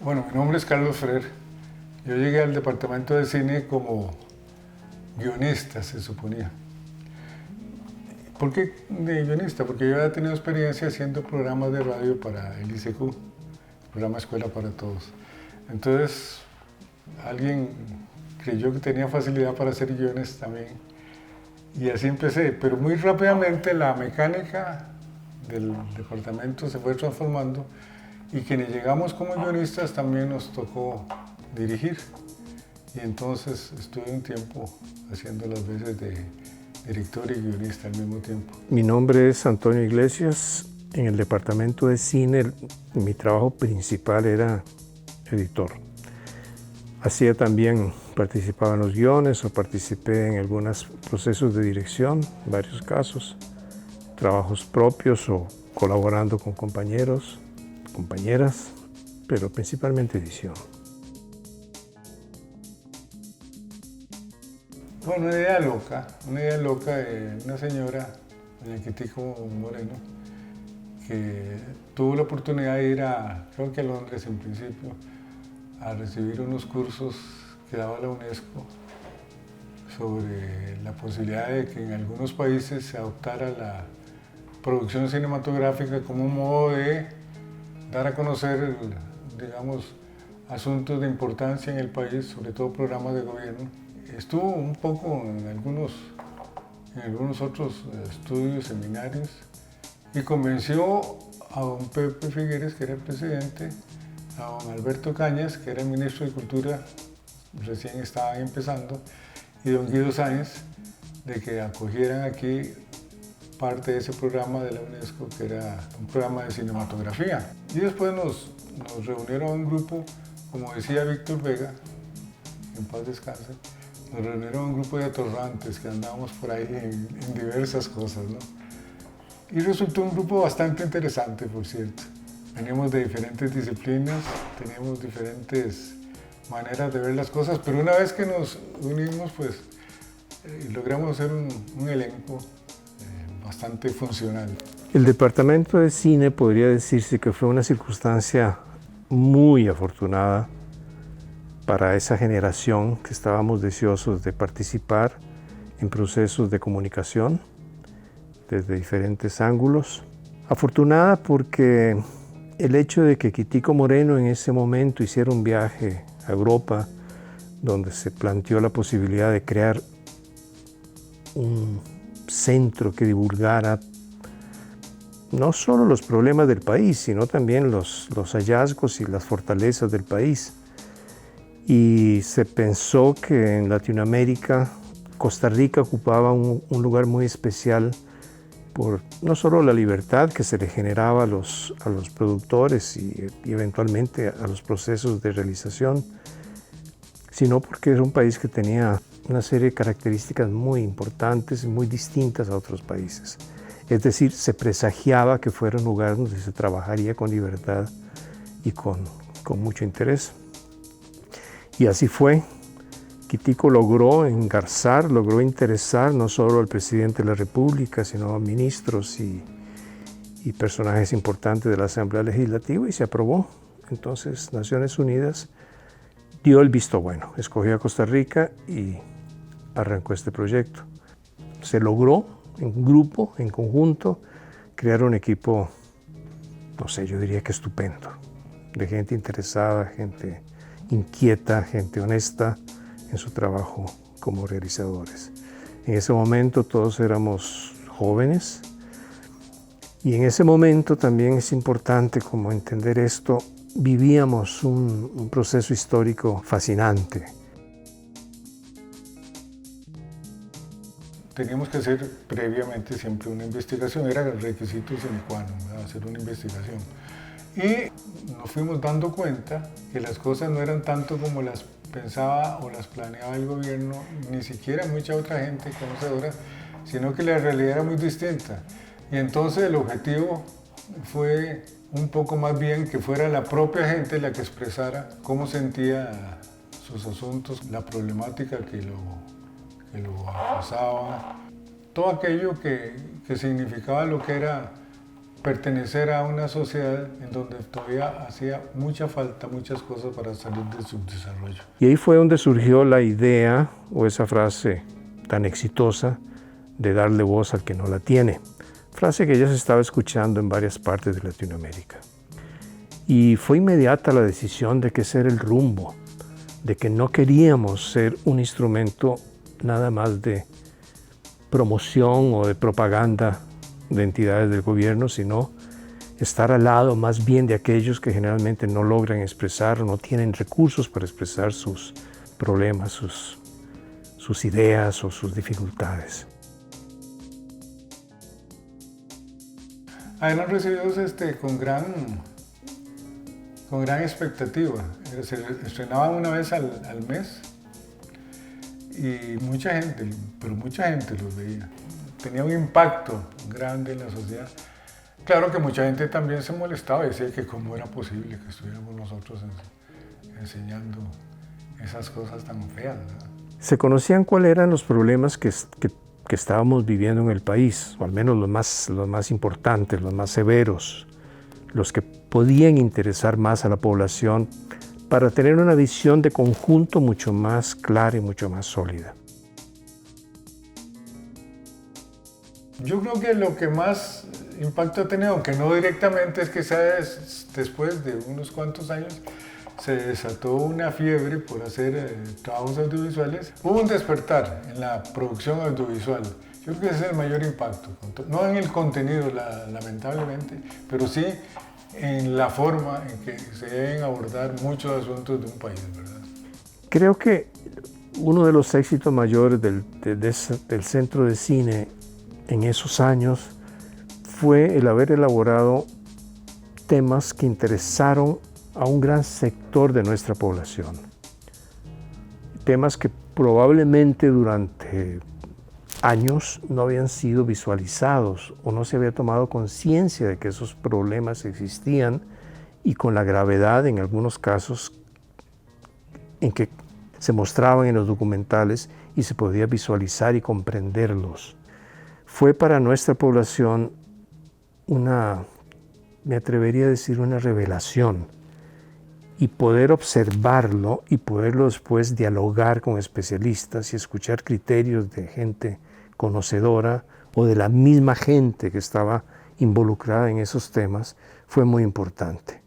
Bueno, mi nombre es Carlos Frer. Yo llegué al departamento de cine como guionista, se suponía. ¿Por qué de guionista? Porque yo había tenido experiencia haciendo programas de radio para el ICQ, programa Escuela para Todos. Entonces, alguien creyó que tenía facilidad para hacer guiones también. Y así empecé, pero muy rápidamente la mecánica del departamento se fue transformando y quienes llegamos como guionistas también nos tocó dirigir. Y entonces estuve un tiempo haciendo las veces de director y guionista al mismo tiempo. Mi nombre es Antonio Iglesias. En el departamento de cine, mi trabajo principal era editor. Hacía también, participaba en los guiones o participé en algunos procesos de dirección, varios casos, trabajos propios o colaborando con compañeros, compañeras, pero principalmente edición. Bueno, una idea loca de una señora, doña Quitico Moreno, que tuvo la oportunidad de ir creo que a Londres en principio, a recibir unos cursos que daba la UNESCO sobre la posibilidad de que en algunos países se adoptara la producción cinematográfica como un modo de dar a conocer, digamos, asuntos de importancia en el país, sobre todo programas de gobierno. Estuvo un poco en algunos otros estudios, seminarios, y convenció a don Pepe Figueres, que era el presidente, a don Alberto Cañas, que era el ministro de Cultura, recién estaban empezando, y don Guido Sáenz, de que acogieran aquí parte de ese programa de la UNESCO, que era un programa de cinematografía. Y después nos reunieron un grupo, como decía Víctor Vega, en paz descanse, nos reunieron un grupo de atorrantes que andábamos por ahí en diversas cosas, ¿no? Y resultó un grupo bastante interesante, por cierto. Veníamos de diferentes disciplinas, teníamos diferentes maneras de ver las cosas, pero una vez que nos unimos, pues logramos hacer un elenco bastante funcional. El departamento de cine podría decirse que fue una circunstancia muy afortunada para esa generación que estábamos deseosos de participar en procesos de comunicación desde diferentes ángulos. Afortunada porque el hecho de que Quitico Moreno en ese momento hiciera un viaje a Europa donde se planteó la posibilidad de crear un centro que divulgara no solo los problemas del país, sino también los hallazgos y las fortalezas del país. Y se pensó que en Latinoamérica, Costa Rica ocupaba un lugar muy especial por no solo la libertad que se le generaba a los productores y eventualmente a los procesos de realización, sino porque era un país que tenía una serie de características muy importantes y muy distintas a otros países. Es decir, se presagiaba que fuera un lugar donde se trabajaría con libertad y con mucho interés. Y así fue. Quitico logró engarzar, logró interesar no solo al presidente de la República, sino a ministros y personajes importantes de la Asamblea Legislativa y se aprobó. Entonces, Naciones Unidas dio el visto bueno, escogió a Costa Rica y arrancó este proyecto. Se logró en grupo, en conjunto, crear un equipo, no sé, yo diría que estupendo, de gente interesada, gente inquieta, gente honesta en su trabajo como realizadores. En ese momento todos éramos jóvenes y en ese momento también es importante como entender esto, vivíamos un proceso histórico fascinante. Teníamos que hacer previamente siempre una investigación, era el requisito sine qua non, hacer una investigación. Y nos fuimos dando cuenta que las cosas no eran tanto como las pensaba o las planeaba el gobierno, ni siquiera mucha otra gente conocedora, sino que la realidad era muy distinta. Y entonces el objetivo fue un poco más bien que fuera la propia gente la que expresara cómo sentía sus asuntos, la problemática que lo acosaba, todo aquello que significaba lo que era pertenecer a una sociedad en donde todavía hacía mucha falta, muchas cosas para salir del subdesarrollo. Y ahí fue donde surgió la idea o esa frase tan exitosa de darle voz al que no la tiene. Frase que ya se estaba escuchando en varias partes de Latinoamérica. Y fue inmediata la decisión de que ese era el rumbo, de que no queríamos ser un instrumento nada más de promoción o de propaganda de entidades del gobierno, sino estar al lado más bien de aquellos que generalmente no logran expresar o no tienen recursos para expresar sus problemas, sus ideas o sus dificultades. Eran recibidos con gran expectativa. Se estrenaban una vez al mes y mucha gente los veía. Tenía un impacto grande en la sociedad. Claro que mucha gente también se molestaba y decía que cómo era posible que estuviéramos nosotros enseñando esas cosas tan feas, ¿verdad? Se conocían cuáles eran los problemas que estábamos viviendo en el país, o al menos los más importantes, los más severos, los que podían interesar más a la población para tener una visión de conjunto mucho más clara y mucho más sólida. Yo creo que lo que más impacto ha tenido, aunque no directamente, es que después de unos cuantos años se desató una fiebre por hacer trabajos audiovisuales. Hubo un despertar en la producción audiovisual. Yo creo que ese es el mayor impacto. No en el contenido, lamentablemente, pero sí en la forma en que se deben abordar muchos asuntos de un país, ¿verdad? Creo que uno de los éxitos mayores del Centro de Cine en esos años fue el haber elaborado temas que interesaron a un gran sector de nuestra población. Temas que probablemente durante años no habían sido visualizados o no se había tomado conciencia de que esos problemas existían y con la gravedad en algunos casos en que se mostraban en los documentales y se podía visualizar y comprenderlos. Fue para nuestra población me atrevería a decir, una revelación, y poder observarlo y poderlo después dialogar con especialistas y escuchar criterios de gente conocedora o de la misma gente que estaba involucrada en esos temas fue muy importante.